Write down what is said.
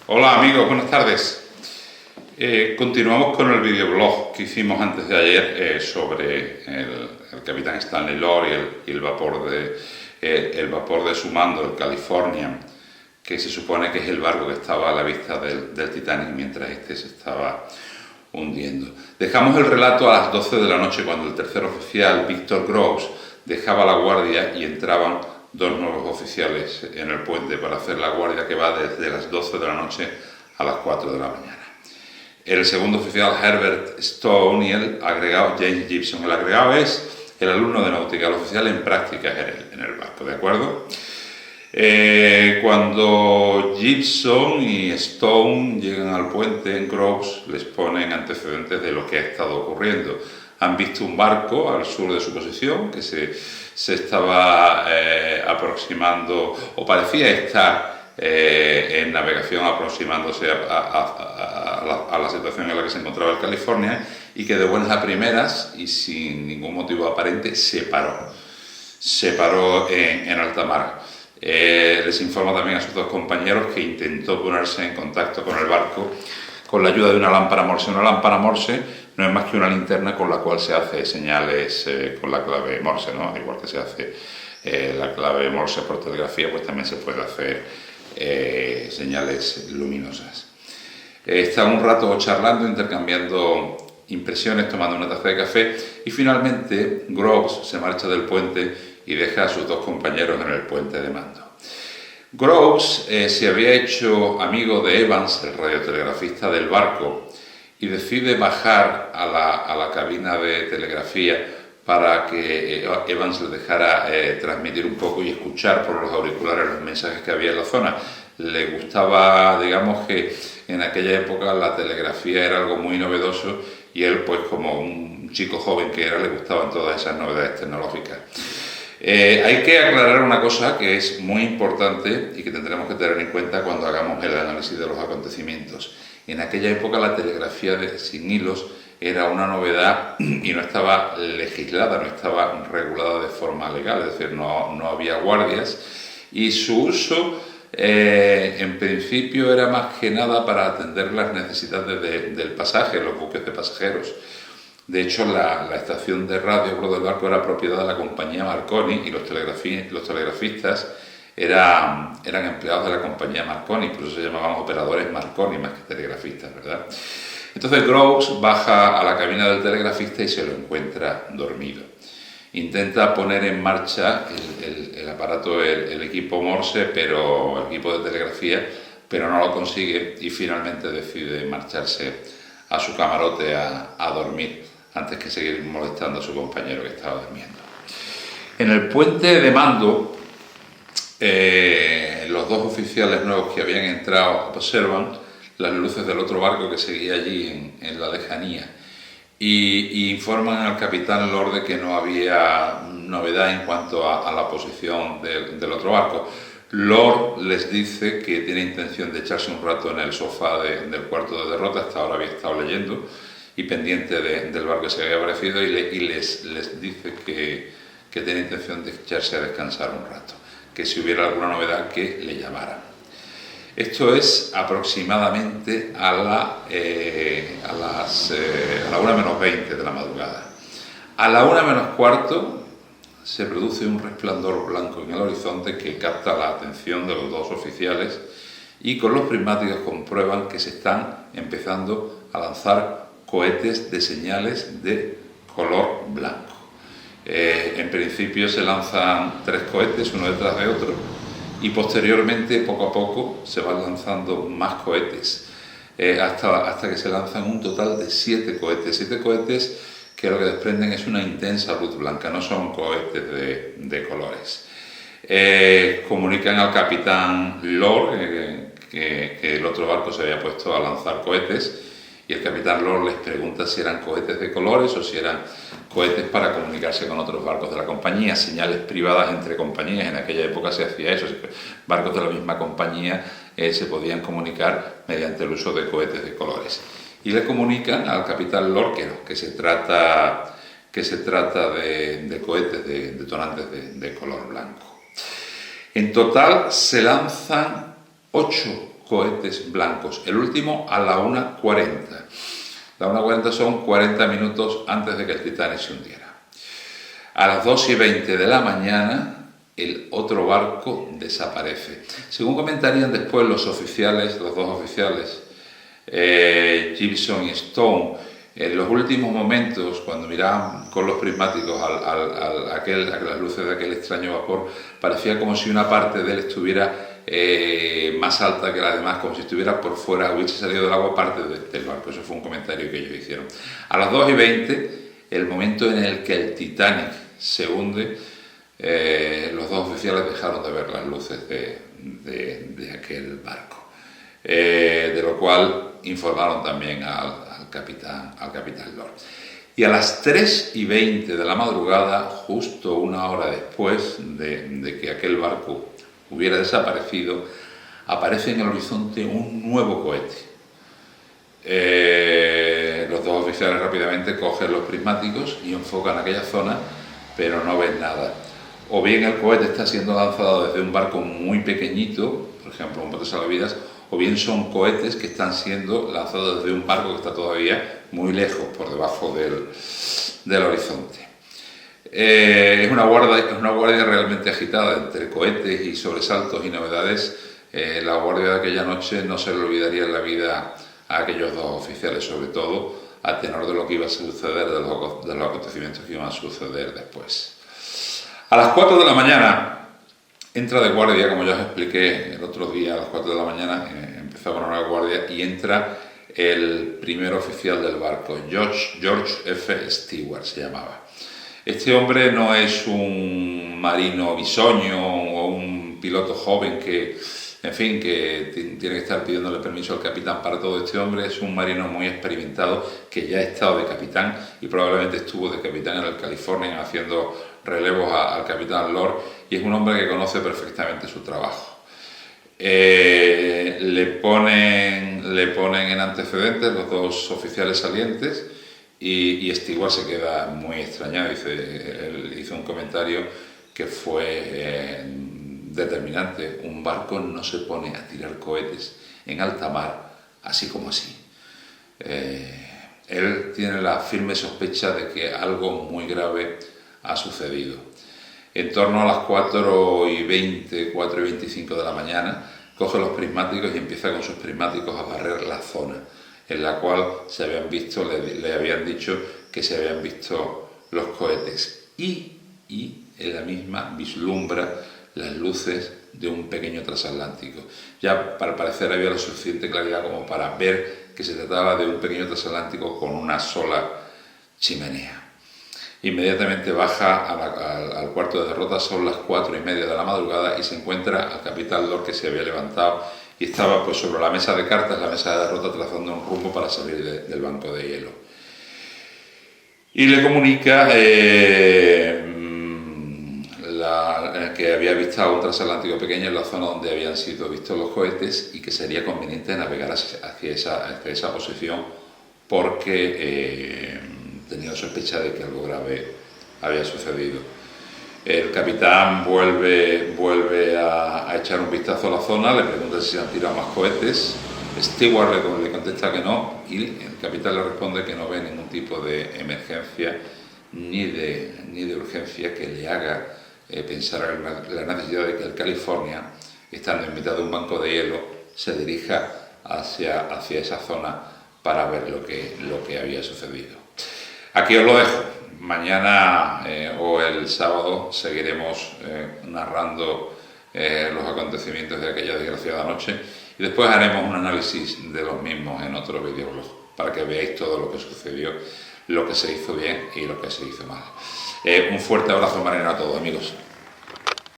Hola amigos, buenas tardes. Continuamos con el videoblog que hicimos antes de ayer sobre el capitán Stanley Lord y el vapor de su mando, el Californian, que se supone que es el barco que estaba a la vista del Titanic mientras este se estaba hundiendo. Dejamos el relato a las 12 de la noche cuando el tercer oficial, Victor Groves, dejaba la guardia y entraban dos nuevos oficiales en el puente para hacer la guardia que va desde las 12 de la noche a las 4 de la mañana. El segundo oficial, Herbert Stone, y el agregado James Gibson. El agregado es el alumno de náutica, el oficial en práctica en el barco, ¿de acuerdo? Cuando Gibson y Stone llegan al puente, Groves les ponen antecedentes de lo que ha estado ocurriendo. Han visto un barco al sur de su posición que se estaba aproximando, o parecía estar en navegación aproximándose a la situación en la que se encontraba el California, y que de buenas a primeras y sin ningún motivo aparente se paró en alta mar. Les informa también a sus dos compañeros que intentó ponerse en contacto con el barco con la ayuda de una lámpara Morse. Una lámpara Morse no es más que una linterna con la cual se hace señales con la clave Morse, ¿no? Igual que se hace la clave Morse por telegrafía, pues también se puede hacer señales luminosas. Está un rato charlando, intercambiando impresiones, tomando una taza de café, y finalmente Groves se marcha del puente y deja a sus dos compañeros en el puente de mando. Groves se había hecho amigo de Evans, el radiotelegrafista del barco, y decide bajar a la cabina de telegrafía para que Evans le dejara transmitir un poco y escuchar por los auriculares los mensajes que había en la zona. Le gustaba, digamos que en aquella época la telegrafía era algo muy novedoso, y él, pues como un chico joven que era, le gustaban todas esas novedades tecnológicas. Hay que aclarar una cosa que es muy importante y que tendremos que tener en cuenta cuando hagamos el análisis de los acontecimientos. En aquella época la telegrafía sin hilos era una novedad y no estaba legislada, no estaba regulada de forma legal, es decir, no había guardias, y su uso en principio era más que nada para atender las necesidades del pasaje, los buques de pasajeros. De hecho, la estación de radio a bordo del barco era propiedad de la compañía Marconi, y los telegrafistas eran empleados de la compañía Marconi, por eso se llamaban operadores Marconi más que telegrafistas, ¿verdad? Entonces Groves baja a la cabina del telegrafista y se lo encuentra dormido. Intenta poner en marcha el aparato, el equipo Morse, pero el equipo de telegrafía, pero no lo consigue, y finalmente decide marcharse a su camarote a dormir antes que seguir molestando a su compañero que estaba durmiendo. En el puente de mando, los dos oficiales nuevos que habían entrado observan las luces del otro barco que seguía allí en la lejanía, y informan al capitán Lord de que no había novedad en cuanto a la posición del otro barco. Lord les dice que tiene intención de echarse un rato en el sofá del cuarto de derrota. Hasta ahora había estado leyendo y pendiente del barco que se había aparecido, y les dice que tiene intención de echarse a descansar un rato, que si hubiera alguna novedad que le llamaran. Esto es aproximadamente a la 1 menos 20 de la madrugada. A la 1 menos cuarto se produce un resplandor blanco en el horizonte que capta la atención de los dos oficiales, y con los prismáticos comprueban que se están empezando a lanzar cohetes de señales de color blanco. En principio se lanzan 3 cohetes uno detrás de otro, y posteriormente, poco a poco, se van lanzando más cohetes, hasta que se lanzan un total de 7 cohetes. 7 cohetes que lo que desprenden es una intensa luz blanca, no son cohetes de colores. Comunican al capitán Lord que el otro barco se había puesto a lanzar cohetes, y el capitán Lord les pregunta si eran cohetes de colores o si eran cohetes para comunicarse con otros barcos de la compañía, señales privadas entre compañías. En aquella época se hacía eso, barcos de la misma compañía se podían comunicar mediante el uso de cohetes de colores. Y le comunican al capitán Lord que se trata de cohetes, de detonantes de color blanco. En total se lanzan 8 cohetes blancos. El último a la 1:40. La 1:40 son 40 minutos antes de que el Titanic se hundiera. A las 2:20 de la mañana, el otro barco desaparece. Según comentarían después los dos oficiales, Gibson y Stone, en los últimos momentos, cuando miraban con los prismáticos a las luces de aquel extraño vapor, parecía como si una parte de él estuviera más alta que la demás, como si estuviera por fuera, hubiese salido del agua parte del barco. Eso fue un comentario que ellos hicieron. A las 2:20, el momento en el que el Titanic se hunde, los dos oficiales dejaron de ver las luces de aquel barco, de lo cual informaron también al capitán Lord. Y a las 3:20 de la madrugada, justo una hora después de que aquel barco hubiera desaparecido, aparece en el horizonte un nuevo cohete. Los dos oficiales rápidamente cogen los prismáticos y enfocan aquella zona, pero no ven nada. O bien el cohete está siendo lanzado desde un barco muy pequeñito, por ejemplo un bote salvavidas, o bien son cohetes que están siendo lanzados desde un barco que está todavía muy lejos, por debajo del horizonte. Es una guardia realmente agitada entre cohetes y sobresaltos y novedades. La guardia de aquella noche no se le olvidaría en la vida a aquellos dos oficiales, sobre todo a tenor de lo que iba a suceder, de los acontecimientos que iban a suceder después. A las 4 de la mañana entra de guardia, como ya os expliqué el otro día, a las 4 de la mañana empezaba una nueva guardia y entra el primer oficial del barco, George F. Stewart se llamaba. Este hombre no es un marino bisoño o un piloto joven que tiene que estar pidiéndole permiso al capitán para todo. Este hombre es un marino muy experimentado que ya ha estado de capitán y probablemente estuvo de capitán en el California haciendo relevos al capitán Lord, y es un hombre que conoce perfectamente su trabajo. Le ponen en antecedentes los dos oficiales salientes y Stewart se queda muy extrañado. Él hizo un comentario que fue determinante: un barco no se pone a tirar cohetes en alta mar así como así. Él tiene la firme sospecha de que algo muy grave ha sucedido. En torno a las 4:20, 4:25 de la mañana, coge los prismáticos y empieza con sus prismáticos a barrer la zona en la cual le habían dicho que se habían visto los cohetes, y en la misma vislumbra las luces de un pequeño transatlántico. Ya al parecer había lo suficiente claridad como para ver que se trataba de un pequeño transatlántico con una sola chimenea. Inmediatamente baja al cuarto de derrota, son las 4:30 de la madrugada, y se encuentra al capitán Lord, que se había levantado y estaba pues sobre la mesa de cartas, la mesa de derrota, trazando un rumbo para salir del banco de hielo. Y le comunica que había avistado un transatlántico pequeño en la zona donde habían sido vistos los cohetes y que sería conveniente navegar hacia esa posición porque tenía sospecha de que algo grave había sucedido. El capitán vuelve a echar un vistazo a la zona, le pregunta si se han tirado más cohetes. Stewart le contesta que no, y el capitán le responde que no ve ningún tipo de emergencia ni de urgencia que le haga pensar en la necesidad de que el California, estando en mitad de un banco de hielo, se dirija hacia esa zona para ver lo que había sucedido. Aquí os lo dejo. Mañana o el sábado seguiremos narrando los acontecimientos de aquella desgraciada noche, y después haremos un análisis de los mismos en otro videoblog para que veáis todo lo que sucedió, lo que se hizo bien y lo que se hizo mal. Un fuerte abrazo marino a todos, amigos.